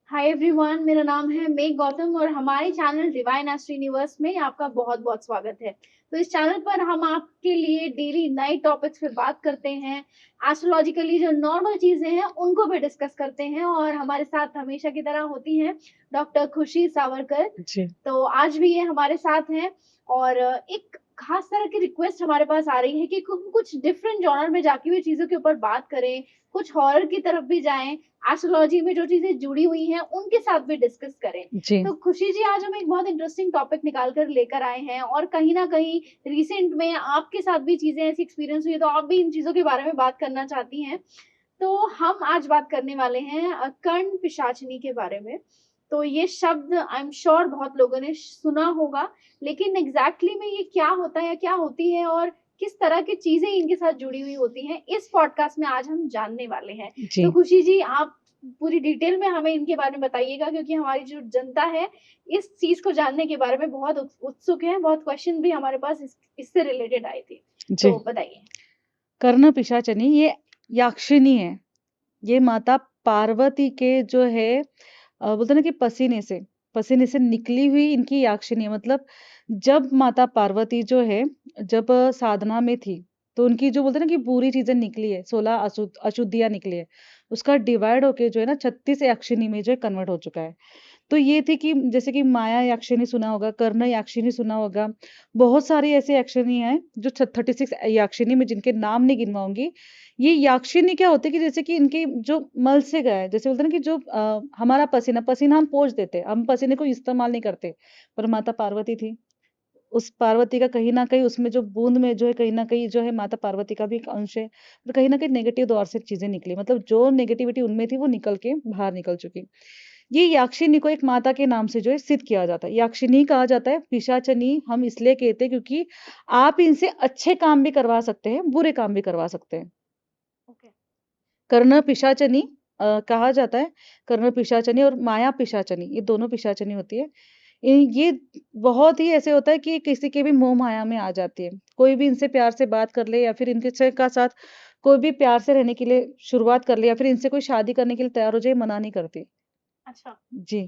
Hi everyone, मेरा नाम है मेघ गौतम और हमारे चैनल डिवाइन एस्ट्रो यूनिवर्स में आपका बहुत-बहुत स्वागत है। तो इस चैनल पर हम आपके लिए डेली नए टॉपिक्स पे बात करते हैं। एस्ट्रोलॉजिकली जो नॉर्मल चीज़ें हैं, उनको भी डिस्कस करते हैं और हमारे साथ हमेशा की तरह होती हैं डॉक्टर खुशी सावरकर। जी, तो आज भी ये हमारे साथ हैं और एक खास तरह की रिक्वेस्ट हमारे पास आ रही है कि हम कुछ डिफरेंट जॉनर में जाके हुई चीज़ों के ऊपर बात करें, कुछ हॉरर की तरफ भी जाएँ, एस्ट्रोलॉजी में जो चीज़ें जुड़ी हुई हैं, उनके साथ भी डिस्कस करें। जी, तो खुशी जी, आज हम एक बहुत इंटरेस्टिंग टॉपिक निकाल कर लेकर आए हैं और कहीं न कहीं रिसेंट में आपके साथ भी चीज़ें ऐसी एक्सपीरियंस हुई है, तो आप भी इन चीज़ों के बारे में बात करना चाहती हैं। तो हम आज बात करने वाले हैं कर्ण पिशाचिनी के बारे में। तो ये शब्द आई एम श्योर बहुत लोगों ने सुना होगा, लेकिन एग्ज़ैक्टली में ये क्या होता है या क्या होती है और किस तरह की चीज़ें इनके साथ जुड़ी हुई होती हैं, इस पॉडकास्ट में आज हम जानने वाले हैं। तो जी, खुशी जी, आप पूरी डिटेल में हमें इनके बारे में बताइएगा क्योंकि हमारी जो जनता है, इस चीज़ को जानने के बारे में बहुत उत्सुक है, बहुत क्वेश्चन भी हमारे पास इससे रिलेटेड आए थे। जी। तो बताइए? कर्ण पिशाचिनी ये याक्षिनी है। ये माता पार्वती के जो है बोलते हैं ना कि पसीने से निकली हुई इनकी याक्षिनी है। मतलब जब माता पार्वती जो है, जब साधना में थी, तो उनकी जो बोलते हैं ना कि बुरी चीज़ें निकली है, 16 अशुद्धियाँ निकली है। उसका डिवाइड होके जो है ना 36 याक्षिनी में जो है कन्वर्ट हो चुका है। तो ये थी कि जैसे कि माया याक्षिनी सुना होगा, कर्ण याक्षिनी सुना होगा। बहुत सारी ऐसी याक्षिनी हैं जो 36 याक्षिनी में जिनके नाम नहीं गिनवाऊँगी। ये याक्षिनी क्या होती है कि जैसे कि इनके जो मल से गए, जैसे बोलते हैं ना कि जो हमारा पसीना पसीना हम पोंछ देते हैं, हम पसीने को इस्तेमाल नहीं करते। पर माता पार्वती थी, उस पार्वती का कहीं न कहीं उसमें जो बूँद में जो है कहीं न कहीं जो है माता पार्वती का भी एक अंश है। और कहीं न कहीं नेगेटिव दौर से चीज़ें निकली, मतलब जो नेगेटिविटी उनमें थी वो निकल के बाहर निकल चुकी। ये याक्षिनी को एक माता के नाम से जो है सिद्ध किया जाता है। याक्षिनी कहा जाता है, पिशाचिनी हम इसलिए कहते हैं क्योंकि आप इनसे अच्छे काम भी करवा सकते हैं, बुरे काम भी करवा सकते हैं। ओके। कर्ण पिशाचिनी कहा जाता है, कर्ण पिशाचिनी और माया पिशाचिनी, ये दोनों पिशाचिनी होती है। ये बहुत ही ऐसे होता है कि किसी के भी मोह माया में आ जाती है। कोई भी इनसे प्यार से बात कर ले या फिर इनके से का साथ कोई भी प्यार से रहने के लिए शुरुआत कर ले या फिर इनसे कोई शादी करने के लिए तैयार हो जाए, मना नहीं करती। अच्छा। जी,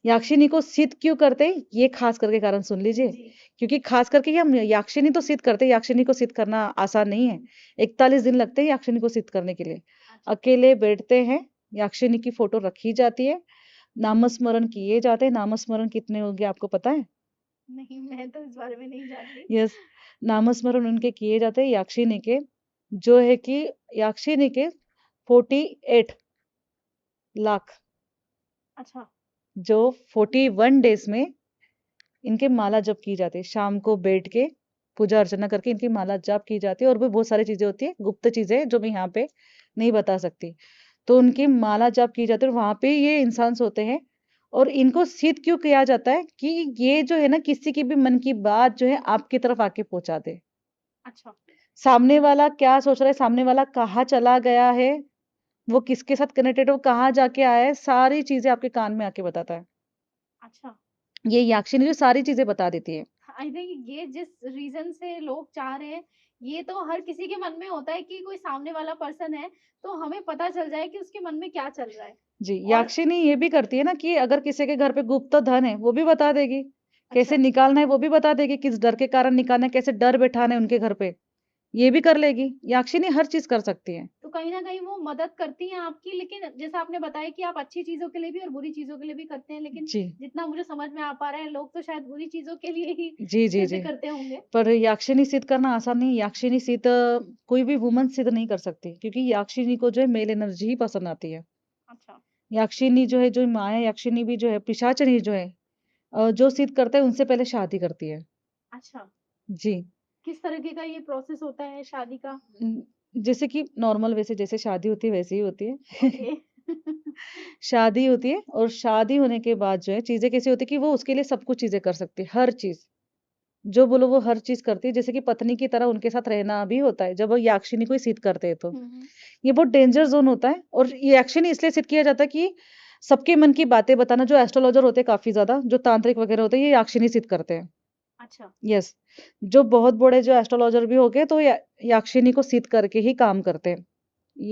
याक्षिनी को सिद्ध क्यों करते हैं, ये खास करके कारण सुन लीजिए। जी। क्योंकि खास करके ये हम याक्षिनी तो सिद्ध करते हैं, याक्षिनी को सिद्ध करना आसान नहीं है। 41 दिन लगते हैं याक्षिनी को सिद्ध करने के लिए। अच्छा। अकेले बैठते हैं, याक्षिनी की फ़ोटो रखी जाती है, नामस्मरण किए जाते हैं। नामस्मरण कितने होंगे आपको पता है? नहीं, मैं तो इस बारे में नहीं जानती। यस, नामस्मरण उनके किए जाते हैं याक्षिनी के, जो है कि याक्षिनी के 48 लाख, अच्छा। जो 41 डेज़ में इनके माला जप की जाती है। शाम को बैठ के पूजा अर्चना करके इनकी माला जप की जाती है और भी बहुत सारी चीज़ें होती हैं, गुप्त चीज़ें जो मैं यहाँ पे नहीं बता सकती। तो उनकी माला जप की जाती है और वहाँ पे ये इंसान सोते हैं और इनको सिद्ध क्यों किया जाता है कि ये जो है ना किसी की भी मन की बात जो है आपकी तरफ आके पहुँचा दे। अच्छा। सामने वाला क्या सोच रहा है, सामने वाला कहाँ चला गया है, वो किसके साथ कनेक्टेड है, वो कहाँ जाके आया है, सारी चीज़ें आपके कान में आके बताता है। अच्छा। ये याक्षिनी जो सारी चीज़ें बता देती है। आई थिंक ये जिस रीज़न से लोग चाह रहे हैं, ये तो हर किसी के मन में होता है कि कोई सामने वाला पर्सन है, तो हमें पता चल जाए कि उसके मन में क्या चल रहा है। जी, और याक्षिनी ये भी करती है ना कि अगर किसी के घर पे गुप्त धन है, वो भी बता देगी। कैसे अच्छा। निकालना है, वो भी बता देगी, किस डर के कारण निकालना है, कैसे डर बैठाना है उनके घर पे, ये भी कर लेगी। याक्षिनी हर चीज़ कर सकती है। तो कहीं न कहीं वो मदद करती हैं आपकी, लेकिन जैसा आपने बताया कि आप अच्छी चीज़ों के लिए भी और बुरी चीज़ों के लिए भी करते हैं, लेकिन जी। जितना मुझे समझ में आ पा रहा है, लोग तो शायद बुरी चीज़ों के लिए ही जी, जी, सिद्ध जी। करते होंगे। पर याक्षिनी सिद्ध करना आसान नहीं है। याक्षिनी सिद्ध कोई भी वुमन सिद्ध नहीं कर सकती क्योंकि याक्षिनी को जो है मेल एनर्जी ही पसंद आती है। अच्छा। याक्षिनी जो है, जो माया याक्षिनी भी जो है, पिशाचिनी जो है जो सिद्ध करता है उनसे पहले शादी करती है। अच्छा। जी। किस तरीके का ये प्रोसेस होता है शादी का? उम, जैसे कि नॉर्मल वैसे जैसे शादी होती है वैसे ही होती है। ओके। शादी होती है और शादी होने के बाद जो है चीज़ें कैसी होती है कि वो उसके लिए सब कुछ चीज़ें कर सकती है, हर चीज़। जो बोलो वो हर चीज़ करती है, जैसे कि पत्नी की तरह उनके साथ रहना भी होता है, जब वो याक्षिनी को ही सिद्ध करते हैं तो। हुँ, हुँ। ये बहुत डेंजर ज़ोन होता है और ये एक्शन इसलिए सिद्ध किया जाता है कि सबके मन की बातें बताना, जो एस्ट्रोलॉजर होते हैं काफ़ी ज़्यादा, जो तांत्रिक वगैरह होते हैं, ये याक्षिनी सिद्ध करते हैं। अच्छा। यस, जो बहुत बड़े जो एस्ट्रोलॉजर भी हो गए तो या याक्षिनी को सिद्ध करके ही काम करते हैं।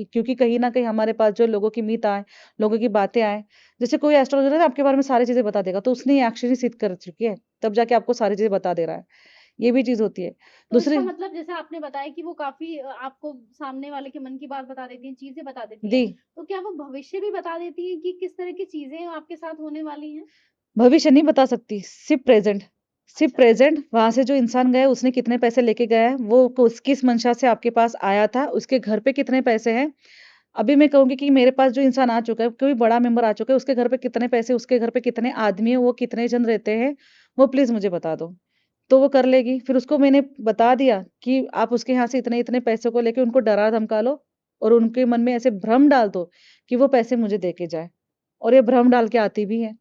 क्योंकि कहीं न कहीं हमारे पास जो लोगों की मीत आए, लोगों की बातें आए, जैसे कोई एस्ट्रोलॉजर है ना आपके बारे में सारी चीज़ें बता देगा, तो उसने एक्शन सिद्ध कर चुकी है, तब जाके आपको सारी चीज़ें बता दे रहा है। ये भी चीज़ होती है। तो इसका दूसरी मतलब जैसे आपने बताया कि वो काफ़ी आपको सामने वाले के मन की बात बता देती हैं, चीज़ें बता देती जी, हैं। तो क्या वो भविष्य भी बता देती हैं कि किस तरह की चीज़ें आपके साथ होने वाली हैं? भविष्य नहीं बता सकती, सिर्फ़ प्रेज़ेंट। सिर्फ़ अच्छा, प्रेज़ेंट वहाँ से जो इंसान गया है, उसने कितने पैसे लेके गया है, वो किस मंशा से आपके पास आया था, उसके घर पे कितने पैसे हैं। अभी मैं कहूँगी कि मेरे पास जो इंसान आ चुका है, कोई बड़ा मेंबर आ चुका है, उसके घर पे कितने पैसे, उसके घर पे कितने आदमी हैं, वो कितने जन रहते हैं, वो प्लीज़ मुझे बता दो। तो वो कर लेगी। फिर उसको मैंने बता दिया कि आप उसके यहाँ से इतने-इतने पैसों को लेके उनको डरा-धमका लो और उनके मन में ऐसे भ्रम डाल दो कि वो पैसे मुझे दे के जाए। और ये भ्रम डाल के आती भी है।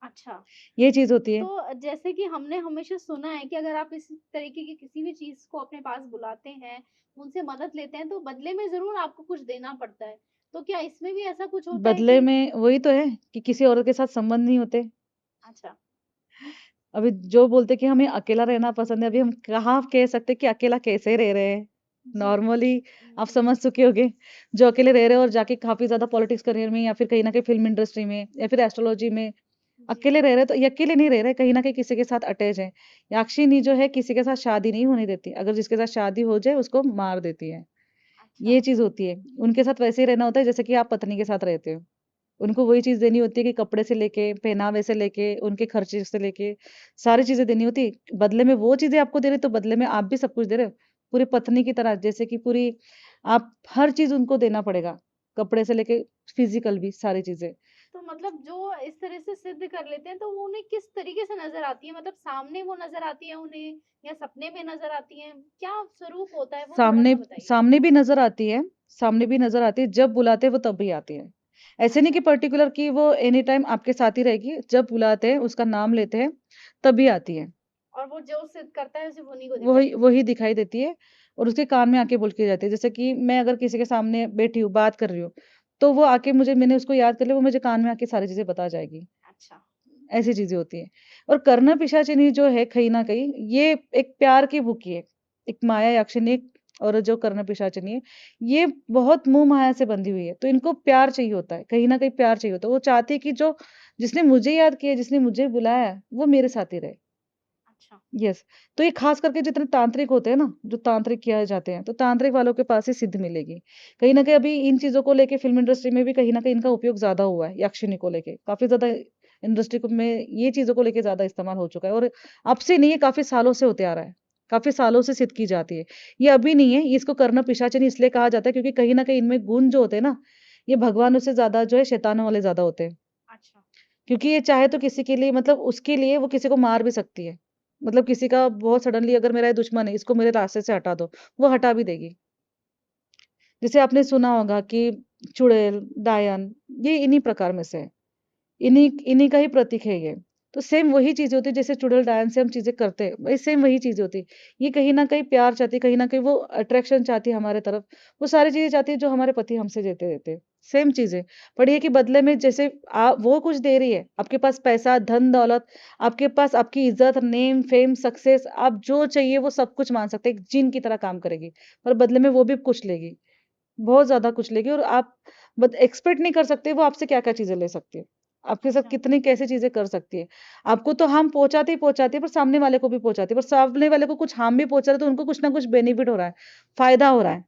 अच्छा। ये चीज़ होती है। तो जैसे कि हमने हमेशा सुना है कि अगर आप इस तरीके की किसी भी चीज़ को अपने पास बुलाते हैं, उनसे मदद लेते हैं, तो बदले में ज़रूर आपको कुछ देना पड़ता है। तो क्या इसमें भी ऐसा कुछ होता है बदले कि में वही तो है कि किसी औरत के साथ संबंध नहीं होते। अच्छा, अभी जो बोलते कि हमें अकेला रहना पसंद है, अभी हम कहाँ कह सकते कि अकेला कैसे रह रहे हैं। जी। नॉर्मली आप समझ चुके होंगे, जो अकेले रह रहे हैं और जाके काफ़ी ज़्यादा पॉलिटिक्स करियर में या फिर कहीं न कहीं फ़िल्म इंडस्ट्री में या फिर एस्ट्रोलॉजी में जी। अकेले रह रहे हैं, तो ये अकेले नहीं रह रहे, कहीं न कहीं किसी के साथ अटैच हैं। याक्षिनी जो है किसी के साथ शादी नहीं होने देती, अगर जिसके साथ शादी हो जाए उसको मार देती है। अच्छा, ये चीज़ होती है। उनके साथ वैसे ही रहना होता है जैसे कि आप पत्नी के साथ रहते हो। उनको वही चीज़ देनी होती है कि कपड़े से लेके, पहनावे से लेके, उनके खर्चे से लेके, सारी चीज़ें देनी होती है। बदले में वो चीज़ें आपको दे रहे, तो बदले में आप भी सब कुछ दे रहे हो। पूरी पत्नी की तरह जैसे कि पूरी आप हर चीज़ उनको देना पड़ेगा। कपड़े से लेके फिज़िकल भी सारी चीज़ें। तो मतलब जो इस तरह से सिद्ध कर लेते हैं, तो वो उन्हें किस तरीके से नज़र आती है? मतलब सामने वो नज़र आती है उन्हें या सपने में नज़र आती हैं? क्या स्वरूप होता है वो सामने थोड़ा-सा बताइए? सामने भी नज़र आती है, सामने भी नज़र आती है, जब बुलाते हैं वो तब भी आती है। ऐसे नहीं कि अच्छा, पर्टिकुलर कि वो एनी टाइम आपके साथ ही रहेगी, जब बुलाते हैं, उसका नाम लेते हैं, तभी आती है। और वो जो सिद्ध करता है सिर्फ़ उन्हीं को दिखाई वही देती है। वही दिखाई देती है और उसके कान में आके बोल के जाती है। जैसे कि मैं अगर किसी के सामने बैठी हूँ, बात कर रही हूँ, तो वो आके मैंने उसको याद कर लिया, वो मुझे कान में आके सारी चीज़ें बता जाएगी। अच्छा, ऐसी चीज़ें होती हैं। और करना पिशाचिनी जो है कहीं न कहीं ये एक प्यार की भूखी है। एक माया याक्षिनी और जो कर्ण पिशाचिनी है, ये बहुत मोह माया से बंधी हुई है। तो इनको प्यार चाहिए होता है, कहीं न कहीं प्यार चाहिए होता है। वो चाहती है कि जो जिसने मुझे याद किया, जिसने मुझे बुलाया है, वो मेरे साथ ही रहे। अच्छा, यस। तो ये खास करके जितने तांत्रिक होते हैं ना, जो तांत्रिक किए जाते हैं, तो तांत्रिक वालों के पास ही सिद्ध मिलेगी। कहीं न कहीं अभी इन चीज़ों को लेके फ़िल्म इंडस्ट्री में भी कहीं न कहीं इनका उपयोग ज़्यादा हुआ है, यक्षिनी को लेके। काफ़ी ज़्यादा इंडस्ट्री को में ये चीज़ों को लेके ज़्यादा इस्तेमाल हो चुका है और अब से नहीं है, काफ़ी सालों से होते आ रहा है। काफ़ी सालों से सिद्ध की जाती है। ये अभी नहीं है, इसको कर्ण पिशाचिनी इसलिए कहा जाता है क्योंकि कहीं न कहीं इनमें गुण जो होते हैं ना, ये भगवानों से ज़्यादा जो है शैतानों वाले ज़्यादा होते हैं। अच्छा, क्योंकि ये चाहे तो किसी के लिए मतलब उसके लिए वो किसी को मार भी सकती है। मतलब किसी का बहुत सडनली अगर मेरा ये दुश्मन है, इसको मेरे रास्ते से हटा दो, वो हटा भी देगी। जैसे आपने सुना होगा कि चुड़ैल, डायन ये इन्हीं प्रकार में से है। इन्हीं इन्हीं का ही प्रतीक है ये। तो सेम वही चीज़ें होती है जैसे चुड़ैल, डायन से हम चीज़ें करते हैं, वही सेम वही चीज़ें होती है। ये कहीं न कहीं प्यार चाहती है, कहीं न कहीं वो अट्रैक्शन चाहती है हमारे तरफ। वो सारी चीज़ें चाहती है जो हमारे पति हमसे देते रहते हैं। सेम चीज़ें। पर ये है कि बदले में जैसे वो कुछ दे रही है, आपके पास पैसा, धन-दौलत, आपके पास आपकी इज़्ज़त, नेम, फेम, सक्सेस आप जो चाहिए वो सब कुछ मान सकते हैं। एक जिन की तरह काम करेगी, पर बदले में वो भी कुछ लेगी। बहुत ज़्यादा कुछ लेगी और आप एक्सपेक्ट नहीं कर सकते वो आपसे क्या-क्या चीज़ें ले सकती है। आपके साथ अच्छा, कितनी कैसी चीज़ें कर सकती है। आपको तो हार्म पहुँचाती ही पहुँचाती है पर सामने वाले को भी पहुँचाती है। पर सामने वाले को कुछ हार्म भी पहुँचा रहा है तो उनको कुछ ना कुछ बेनिफिट हो रहा है, फ़ायदा हो रहा है।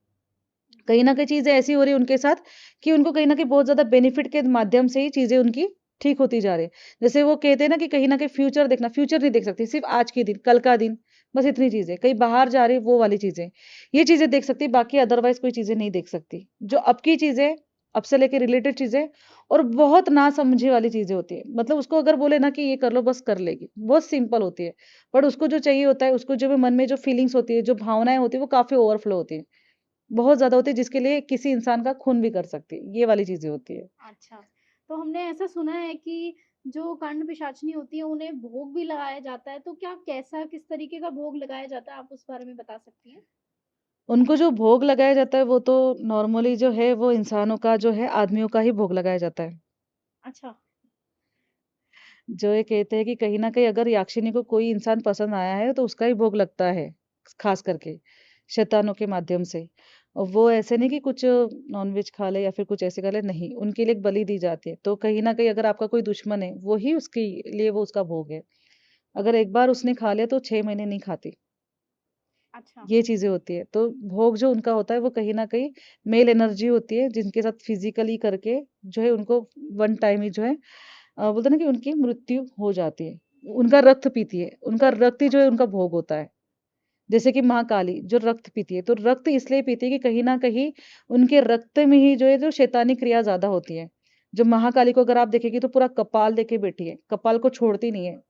कहीं न कहीं चीज़ें ऐसी हो रही है उनके साथ कि उनको कहीं न कहीं बहुत ज़्यादा बेनिफिट के माध्यम से ही चीज़ें उनकी ठीक होती जा रही है। जैसे वो कहते हैं ना कि कहीं न कहीं फ्यूचर देखना, फ्यूचर नहीं देख सकती, सिर्फ़ आज के दिन, कल का दिन, बस इतनी चीज़ें। कहीं बाहर जा रही है वो वाली चीज़ें। ये चीज़ें देख सकती है, बाकी अदरवाइज़ कोई चीज़ें नहीं देख सकती। जो अब अच्छा, की चीज़ें, अब से लेके रिलेटेड चीज़ें और बहुत ना समझी वाली चीज़ें होती हैं। मतलब उसको अगर बोले ना कि ये कर लो बस कर लेगी। बहुत सिंपल होती है। बट उसको जो चाहिए होता है, उसको जो भी मन में जो फीलिंग्स होती है, जो भावनाएँ होती हैं, वो काफ़ी ओवरफ्लो होती हैं। बहुत ज़्यादा होती है जिसके लिए किसी इंसान का खून भी कर सकती है, ये वाली चीज़ें होती है। अच्छा। तो हमने ऐसा सुना है कि जो कर्ण पिशाचिनी होती है, उन्हें भोग भी लगाया जाता है, तो क्या कैसा किस तरीके का भोग लगाया जाता है, आप उस बारे में बता सकती हैं? उनको जो भोग लगाया जाता है वो तो नॉर्मली जो है वो इंसानों का जो है आदमियों का ही भोग लगाया जाता है। अच्छा, जो ये कहते हैं कि कहीं न कहीं अगर याक्षिनी को कोई इंसान पसंद आया है तो उसका ही भोग लगता है, ख़ास करके। शैतानों के माध्यम से। और वो ऐसे नहीं कि कुछ नॉन-वेज खा ले या फिर कुछ ऐसे खा ले, नहीं, उनके लिए एक बलि दी जाती है। तो कहीं न कहीं अगर आपका कोई दुश्मन है, वो ही उसके लिए वो उसका भोग है। अगर एक बार उसने खा लिया तो 6 महीने नहीं खाती। अच्छा। ये चीज़ें होती है। तो भोग जो उनका होता है वो कहीं न कहीं मेल एनर्जी होती है जिनके साथ फिज़िकली करके जो है उनको वन टाइम ही जो है बोलते हैं ना कि उनकी मृत्यु हो जाती है। उनका रक्त पीती है, उनका रक्त ही जो है अच्छा। उनका भोग होता है। जैसे कि महाकाली जो रक्त पीती है, तो रक्त इसलिए पीती है कि कहीं न कहीं उनके रक्त में ही जो है जो शैतानी क्रिया ज़्यादा होती है। जो महाकाली को अगर आप देखेंगे तो पूरा कपाल देके बैठी है, कपाल को छोड़ती नहीं है।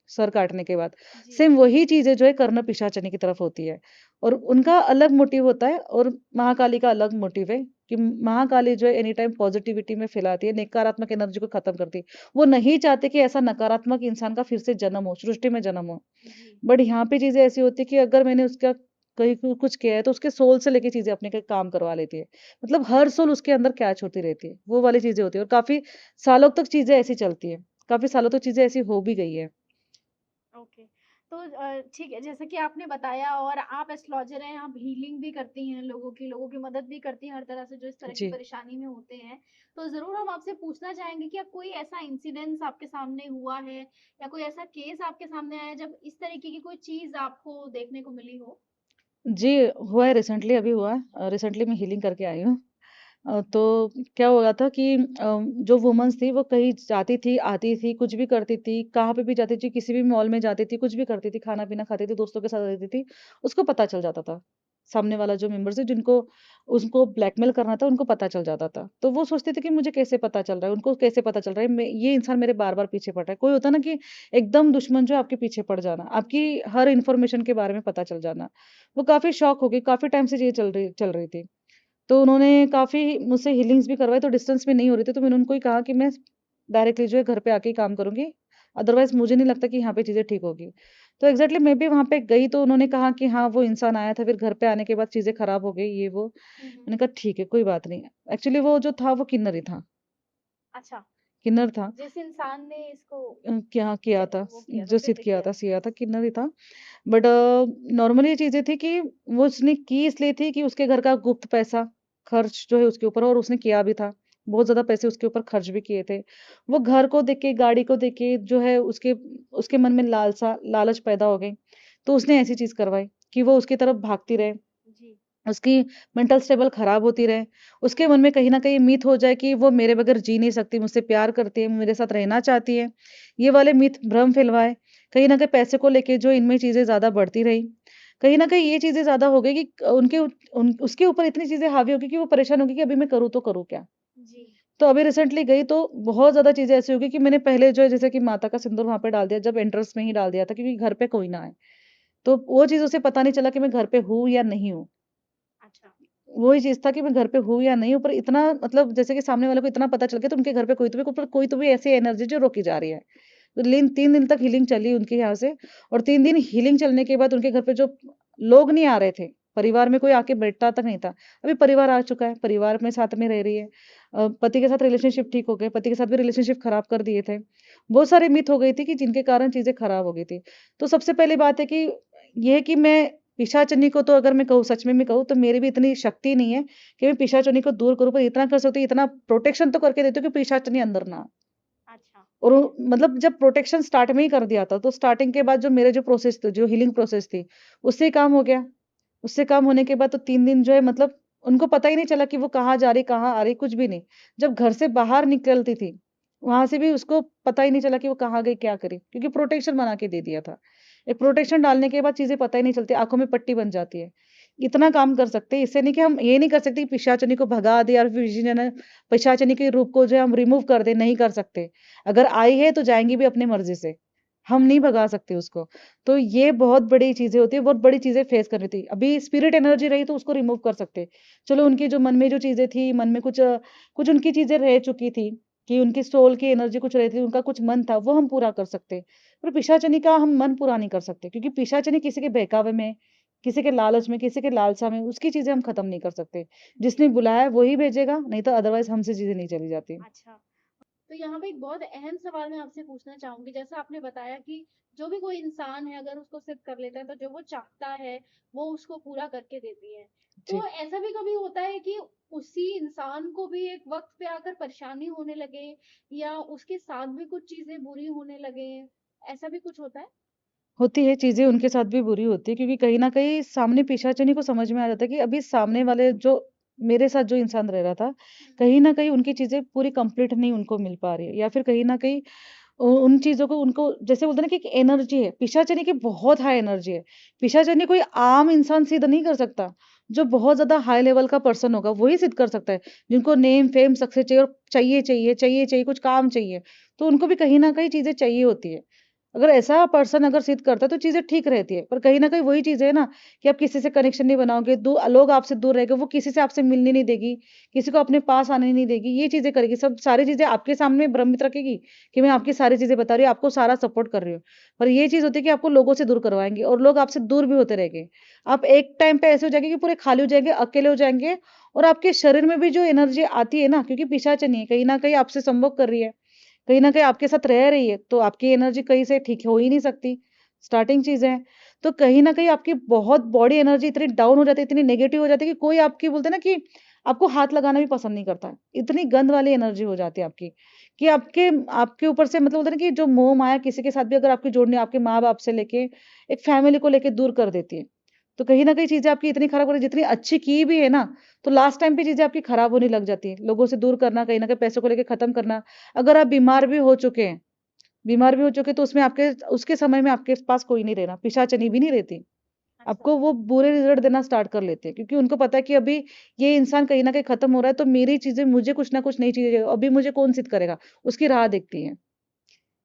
सर काटने के बाद। जी। सेम वही चीज़ें जो है कर्ण पिशाचिनी की तरफ होती है और उनका अलग मोटिव होता है और महाकाली का अलग मोटिव है कि महाकाली जो है एनी टाइम पॉजिटिविटी में फैलाती है, नकारात्मक एनर्जी को खत्म करती है। वो नहीं चाहते कि ऐसा नकारात्मक इंसान का फिर से जन्म हो, सृष्टि में जन्म हो। जी। बट यहाँ पे चीज़ें ऐसी होती है कि अगर मैंने उसका कहीं कुछ किया है तो उसके सोल से लेके चीज़ें अपने काम करवा लेती है। मतलब हर सोल उसके अंदर कैच होती रहती है, वो वाली चीज़ें होती है और काफ़ी सालों तक चीज़ें ऐसी चलती है। काफ़ी सालों तक चीज़ें ऐसी हो भी गई है। ओके। तो ठीक है, जैसा कि आपने बताया और आप एस्ट्रोलॉजर हैं, आप हीलिंग भी करती हैं लोगों की मदद भी करती हैं हर तरह से जो इस तरह की जी। परेशानी में होते हैं। तो ज़रूर हम आपसे पूछना चाहेंगे कि कोई ऐसा इंसिडेंस आपके सामने हुआ है या कोई ऐसा केस आपके सामने आया है जब इस तरीके की कोई चीज़ आपको देखने को मिली हो? जी, हुआ है रिसेंटली अभी हुआ है। रिसेंटली मैं हीलिंग करके आई हूँ। तो क्या हुआ था कि जो वुमन्स थी वो कहीं जाती थी, आती थी, कुछ भी करती थी, कहाँ पे भी जाती थी, किसी भी मॉल में जाती थी, कुछ भी करती थी, खाना-पीना खाती थी, दोस्तों के साथ रहती थी, उसको पता चल जाता था। सामने वाला जो मेंबर्स है जिनको उसको ब्लैकमेल करना था, उनको पता चल जाता था। तो वो सोचते थे कि मुझे कैसे पता चल रहा है, उनको कैसे पता चल रहा है, मैं ये इंसान मेरे बार-बार पीछे पड़ रहा है। कोई होता है ना कि एकदम दुश्मन जो है आपके पीछे पड़ जाना, आपकी जी। हर इन्फॉर्मेशन के बारे में पता चल जाना। वो काफ़ी शॉक हो गई, काफ़ी टाइम से ये चल रही थी। तो उन्होंने काफ़ी मुझसे हीलिंग्स भी करवाई, तो डिस्टेंस में नहीं हो रही थी, तो मैंने उनको ही कहा कि मैं डायरेक्टली जो है घर पे आके ही काम करूँगी, अदरवाइज़ मुझे नहीं लगता कि यहाँ पे चीज़ें ठीक होगी। तो एग्ज़ैक्टली मैं भी वहाँ पे गई तो उन्होंने कहा कि हाँ, वो इंसान आया था, फिर घर पे आने के बाद चीज़ें खराब हो गई, ये वो। हुँ, हुँ। मैंने कहा ठीक है, कोई बात नहीं। एक्चुअली वो जो था वो किन्नर ही था, अच्छा, किन्नर था। जिस इंसान ने इसको क्या किया था, वो किया था, जो सिद्ध सिद्ध किया किया था, था। सिया था, किन्नर ही था। बट नॉर्मली ये चीज़ें थी कि वो उसने की इसलिए थी कि उसके घर का गुप्त पैसा खर्च जो है उसके ऊपर और उसने किया भी था। बहुत ज़्यादा पैसे उसके ऊपर खर्च भी किए थे। वो घर को देख के, गाड़ी को देख के जो है उसके उसके मन में लालच पैदा हो गई। तो उसने ऐसी चीज़ करवाई कि वो उसकी तरफ भागती रहे। जी। उसकी मेंटल स्टेबल खराब होती रहे। उसके मन में कहीं न कहीं मिथ हो जाए कि वो मेरे बगैर जी नहीं सकती, मुझसे प्यार करती है, मेरे साथ रहना चाहती है। ये वाले मिथ भ्रम फैलवाए। कहीं न कहीं पैसे को लेके जो इनमें चीज़ें ज़्यादा बढ़ती रही। कहीं न कहीं ये चीज़ें ज़्यादा हो गई कि उसके ऊपर इतनी चीज़ें हावी हो गई कि वो परेशान हो गई कि अभी मैं करूँ तो करूँ क्या? जी। तो अभी रिसेंटली गई तो बहुत ज़्यादा चीज़ें ऐसी हो गई कि मैंने पहले जो है जैसे कि माता का सिंदूर वहाँ पे डाल दिया, जब एंट्रेंस में ही डाल दिया था क्योंकि घर पे कोई ना आए। तो वो चीज़ उसे पता नहीं चला कि मैं घर पे हूँ या नहीं हूँ। अच्छा। वही चीज़ था कि मैं घर पे हूँ या नहीं हूँ, पर इतना मतलब जैसे कि सामने वाले को इतना पता चल गया तो उनके घर पे कोई तो भी ऐसी एनर्जी जो रोकी जा रही है। तो लेन 3 दिन तक हीलिंग चली उनके यहाँ से और 3 दिन हीलिंग चलने के बाद उनके घर पे जो लोग नहीं आ रहे थे, परिवार में कोई आके बैठता तक नहीं था। अभी परिवार आ चुका है, परिवार में साथ में रह रही है। पति के साथ रिलेशनशिप ठीक हो गए, पति के साथ भी रिलेशनशिप खराब कर दिए थे। बहुत सारी मिथ हो गई थी कि जिनके कारण चीज़ें खराब हो गई थी। तो सबसे पहली बात है कि ये है कि मैं पिशाचिनी को तो अगर मैं कहूँ सच में मैं कहूँ तो मेरी भी इतनी शक्ति नहीं है कि मैं पिशाचिनी को दूर करूँ, पर इतना कर सकती हूँ, इतना प्रोटेक्शन तो करके देती हूँ कि पिशाचिनी अंदर ना आए। अच्छा। और मतलब जब प्रोटेक्शन स्टार्ट में ही कर दिया था, तो स्टार्टिंग के बाद जो मेरे जो प्रोसेस थे, जो हीलिंग प्रोसेस थी, उससे ही काम हो गया। उससे काम होने के बाद तो 3 दिन जो है मतलब उनको पता ही नहीं चला कि वो कहाँ जा रही, कहाँ आ रही, कुछ भी नहीं। जब घर से बाहर निकलती थी, वहाँ से भी उसको पता ही नहीं चला कि वो कहाँ गई, क्या करी, क्योंकि प्रोटेक्शन बना के दे दिया था। एक प्रोटेक्शन डालने के बाद चीज़ें पता ही नहीं चलती, आँखों में पट्टी बन जाती है। इतना काम कर सकते हैं, इससे नहीं कि हम ये नहीं कर सकते कि पिशाचिनी को भगा दें या फिर किसी ने पिशाचिनी के रूप को जो है हम रिमूव कर दें, नहीं कर सकते। अगर आई है तो जाएँगी भी अपनी मर्ज़ी से, हम नहीं भगा सकते उसको। तो ये बहुत बड़ी चीज़ें होती हैं, बहुत बड़ी चीज़ें फेस करनी थी। अभी स्पिरिट एनर्जी रही तो उसको रिमूव कर सकते। चलो उनकी जो मन में जो चीज़ें थी, मन में कुछ उनकी चीज़ें रह चुकी थी कि उनकी सोल की एनर्जी कुछ रहती थी, उनका कुछ मन था, वो हम पूरा कर सकते। पर पिशाचिनी का हम मन पूरा नहीं कर सकते क्योंकि पिशाचिनी किसी के बहकावे में, किसी के लालच में, किसी के लालसा में, उसकी चीज़ें हम खत्म नहीं कर सकते। जिसने बुलाया है वो ही भेजेगा, नहीं तो अदरवाइज़ हमसे चीज़ें नहीं चली जाती। अच्छा। तो यहाँ पे एक बहुत अहम सवाल मैं आपसे पूछना चाहूंगी, जैसा आपने बताया कि जो भी कोई इंसान है अगर उसको सिद्ध कर लेता है तो जो वो चाहता है वो उसको पूरा करके देती है। जी। तो ऐसा भी कभी होता है कि उसी इंसान को भी एक वक्त पे आकर परेशानी होने लगे या उसके साथ भी कुछ चीजें बुरी होने लगे, ऐसा भी कुछ होता है? होती है, चीज़ें उनके साथ भी बुरी होती है क्योंकि कहीं न कहीं सामने पीछाचनी को समझ में आ जाता है कि अभी सामने वाले जो मेरे साथ जो इंसान रह रहा था, हम्म। कहीं न कहीं उनकी चीज़ें पूरी कंप्लीट नहीं उनको मिल पा रही है या फिर कहीं न कहीं उन चीज़ों को उनको जैसे बोलते हैं ना कि एक एनर्जी है, पीछाचनी की बहुत हाई एनर्जी है। पीछाचनी कोई आम इंसान सिद्ध नहीं कर सकता, जो बहुत ज़्यादा हाई लेवल का पर्सन होगा वही सिद्ध कर सकता है। जिनको नेम, फेम, सक्सेस चाहिए और चाहिए, कुछ काम चाहिए, तो उनको भी कहीं न कहीं चीज़ें चाहिए होती है। अगर ऐसा पर्सन अगर सिद्ध करता है तो चीज़ें ठीक रहती है, पर कहीं न कहीं वही चीज़ है ना कि आप किसी से कनेक्शन नहीं बनाओगे, लोग आपसे दूर रहेंगे, वो किसी से आपसे मिलने नहीं देगी, किसी को अपने पास आने नहीं देगी, ये चीज़ें करेगी, सब सारी चीज़ें आपके सामने भ्रमित रखेगी कि मैं आपकी सारी चीज़ें बता रही हूँ, आपको सारा सपोर्ट कर रही हूँ। पर ये चीज़ होती है कि आपको लोगों से दूर करवाएँगे और लोग आपसे दूर भी होते रहेंगे। आप एक टाइम पे ऐसे हो जाएँगे कि पूरे खाली हो जाएँगे, अकेले हो जाएँगे और आपके शरीर में भी जो एनर्जी आती है ना, क्योंकि पिशाचिनी है, कहीं न कहीं आपसे संभोग कर रही है, कहीं न कहीं आपके साथ रह रही है, तो आपकी एनर्जी कहीं से ठीक हो ही नहीं सकती, स्टार्टिंग चीज़ है। तो कहीं न कहीं आपकी बहुत बॉडी एनर्जी इतनी डाउन हो जाती है, इतनी नेगेटिव हो जाती है कि कोई आपकी बोलते हैं ना कि आपको हाथ लगाना भी पसंद नहीं करता है। इतनी गंद वाली एनर्जी हो जाती है आपकी, कि आपके आपके ऊपर से मतलब होता है ना कि जो मोह-माया किसी के साथ भी अगर आपकी जोड़नी है, आपके माँ-बाप से लेके एक फैमिली को लेके दूर कर देती है। तो कहीं न कहीं चीज़ें आपकी इतनी खराब हो रही है, जितनी अच्छी की भी है ना, तो लास्ट टाइम पे चीज़ें आपकी खराब होने लग जाती है। लोगों से दूर करना, कहीं न कहीं पैसों को लेके खत्म करना। अगर आप बीमार भी हो चुके हैं तो उसमें आपके उसके समय में आपके पास कोई नहीं रहना, पिशाचनी भी नहीं रहती। अच्छा। आपको वो बुरे रिज़ल्ट देना स्टार्ट कर लेते हैं क्योंकि उनको पता है कि अभी ये इंसान कहीं न कहीं खत्म हो रहा है तो मेरी चीज़ें मुझे कुछ ना कुछ नई चीज़ें अभी मुझे कौन सिद्ध करेगा? उसकी राह देखती है।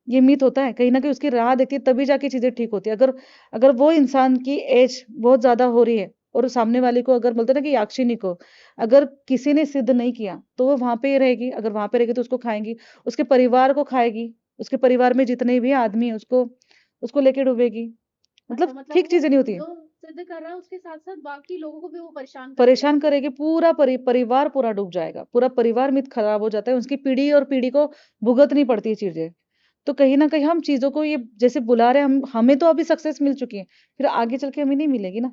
ये मिथ होता है, कहीं न कहीं उसकी राह देखती है तभी जाके चीज़ें ठीक होती है। अगर अगर वो इंसान की एज बहुत ज़्यादा हो रही है और सामने वाले को अगर बोलते हैं ना कि याक्षिनी को, अगर किसी ने सिद्ध नहीं किया, तो वो वहाँ पे ही रहेगी। अगर वहाँ पे रहेगी तो उसको खाएँगी, उसके परिवार को खाएगी, उसके परिवार में जितने भी आदमी हैं उसको उसको लेके डूबेगी। अच्छा, मतलब मतलब ठीक वो चीज़ें नहीं होती हैं। जो सिद्ध कर रहा है उसके साथ साथ बाकी लोगों को भी वो परेशान करती परेशान रहेगी। करेगी, पूरा परिवार पूरा डूब जाएगा। पूरा परिवार मित खराब हो जाता है, उसकी पीढ़ी और पीढ़ी को भुगतनी पड़ती है चीज़ें। तो कहीं न कहीं हम चीज़ों को ये जैसे बुला रहे हैं हम हमें तो अभी सक्सेस मिल चुकी है, फिर आगे चल के हमें नहीं मिलेगी ना।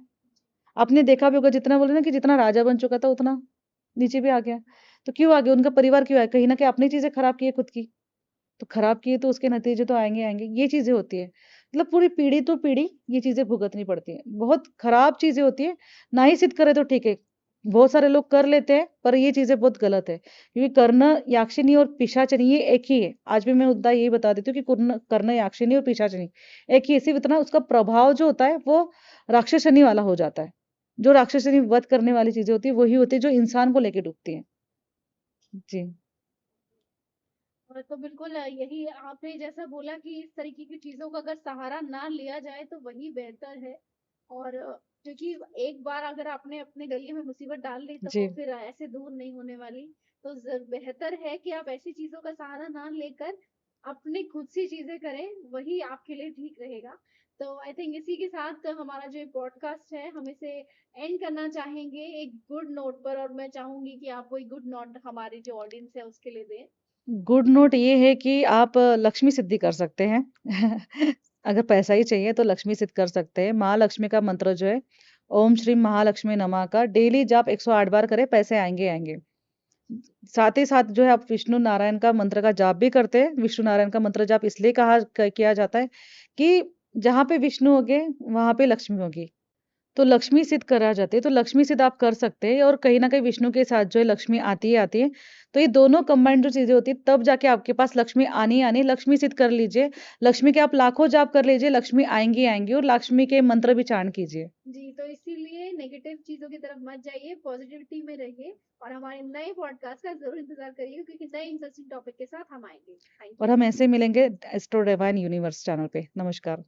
आपने देखा भी होगा जितना बोले ना कि जितना राजा बन चुका था उतना नीचे भी आ गया। तो क्यों आ गया? उनका परिवार क्यों आया? कहीं न कहीं अपनी चीज़ें खराब की है खुद की। तो खराब किए तो उसके नतीजे तो आएँगे। ये चीज़ें होती है। मतलब पूरी पीढ़ी तो पीढ़ी ये चीज़ें भुगतनी पड़ती हैं। बहुत खराब चीज़ें होती हैं, ना ही सिद्ध करे तो ठीक है। बहुत सारे लोग कर लेते हैं, पर ये चीज़ें बहुत गलत है। क्योंकि कर्ण, याक्षिनी और पिशाचिनी ये एक ही है। आज भी मैं मुद्दा यही बता देती हूँ कि कर्ण कर्ण, याक्षिनी और पिशाचिनी एक ही है। सिर्फ़ इतना उसका प्रभाव जो होता है वो राक्षसनी वाला हो जाता है। जो राक्षसनी वध करने वाली चीज़ें होती हैं, वही होती है जो इंसान को लेके डूबती हैं। जी। और तो बिल्कुल यही आपने जैसा बोला कि इस तरीके की चीज़ों का अगर सहारा ना लिया जाए तो वही बेहतर है। और क्योंकि एक बार अगर आपने अपने गले में मुसीबत डाल ली तो जी। वो फिर ऐसे दूर नहीं होने वाली। तो बेहतर है कि आप ऐसी चीज़ों का सहारा ना लेकर अपनी खुद सी चीज़ें करें, वही आपके लिए ठीक रहेगा। तो आई थिंक इसी के साथ हमारा जो पॉडकास्ट है हम इसे एंड करना चाहेंगे एक गुड नोट पर, और मैं चाहूँगी कि आप कोई गुड नोट हमारी जो ऑडियंस है उसके लिए दें। गुड नोट ये है कि आप लक्ष्मी सिद्धि कर सकते हैं। अगर पैसा ही चाहिए तो लक्ष्मी सिद्ध कर सकते हैं। महालक्ष्मी का मंत्र जो है, ओम श्री महालक्ष्मी नमः का डेली जाप 108 बार करें, पैसे आएँगे, आएँगे। साथ ही साथ जो है आप विष्णु नारायण का मंत्र का जाप भी करते हैं। विष्णु नारायण का मंत्र जाप इसलिए कहा क किया जाता है कि जहाँ पे विष्णु होंगे, वहाँ पे लक्ष्मी होगी। तो लक्ष्मी सिद्ध करा जाते हैं, तो लक्ष्मी सिद्ध आप कर सकते हैं और कहीं न कहीं विष्णु के साथ जो है लक्ष्मी आती ही आती है। तो ये दोनों कंबाइंड जो चीज़ें होती हैं, तब जाके आपके पास लक्ष्मी आनी ही आनी है। लक्ष्मी सिद्ध कर लीजिए, लक्ष्मी के आप लाखों जाप कर लीजिए, लक्ष्मी आएँगी ही आएँगी और लक्ष्मी के मंत्र भी चारण कीजिए। जी, तो इसीलिए नेगेटिव चीज़ों की तरफ मत जाइए, पॉज़िटिविटी में रहिए और हमारे नए पॉडकास्ट का ज़रूर इंतज़ार करिए क्योंकि नए इंटरेस्टिंग टॉपिक के साथ हम आएँगे। थैंक और यू। हम ऐसे मिलेंगे एस्ट्रो डिवाइन यूनिवर्स चैनल पे। नमस्कार।